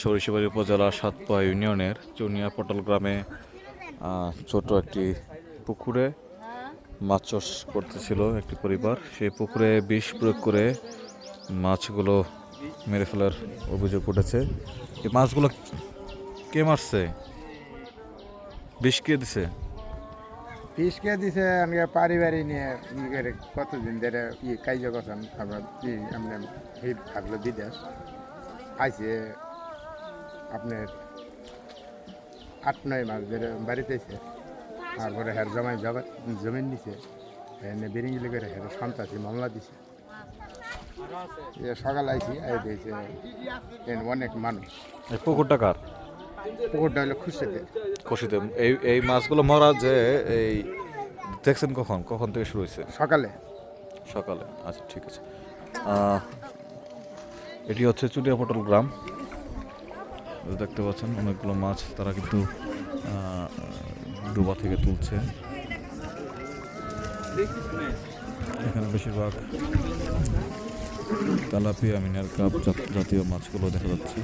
সরিষাবাড়ি উপজেলা সাতপা ইউনিয়নের চুনিয়া পটল গ্রামে ছোট একটি পুকুরে মাছ চাষ করতেছিল একটি পরিবার। সেই পুকুরে বিষ প্রয়োগ করে মাছগুলো মেরে ফেলার অভিযোগ উঠেছে। এই মাছগুলো কে মারছে? বিষ কে দিছে? ফিসকে দিছে আমাকে পারিবারিক নিয়ে করে কতদিন ধরে কার্য করছেন। তারপর এমনি থাকলো বিদেশ আইসে আপনার 8-9 মাস ধরে বাড়িতে এসে তারপরে হের জমিন নিছে এনে বিরিঙ্গিলি করে হের সন্ত্রাসী মামলা দিছে। সকাল আইসি দিয়েছে অনেক মানুষ। এই পুকুরটা কার? পুকুরটা হলো খুশিতে। এই মাছগুলো মরা যে এই দেখছেন কখন কখন থেকে শুরু হয়েছে? সকালে। আচ্ছা, ঠিক আছে। এটি হচ্ছে চুনিয়া পটল গ্রাম। দেখতে পাচ্ছেন অনেকগুলো মাছ তারা কিন্তু ডোবা থেকে তুলছে। এখানে বেশিরভাগ তেলাপিয়া, মিনার কাপ জাতীয় মাছগুলো দেখা যাচ্ছে।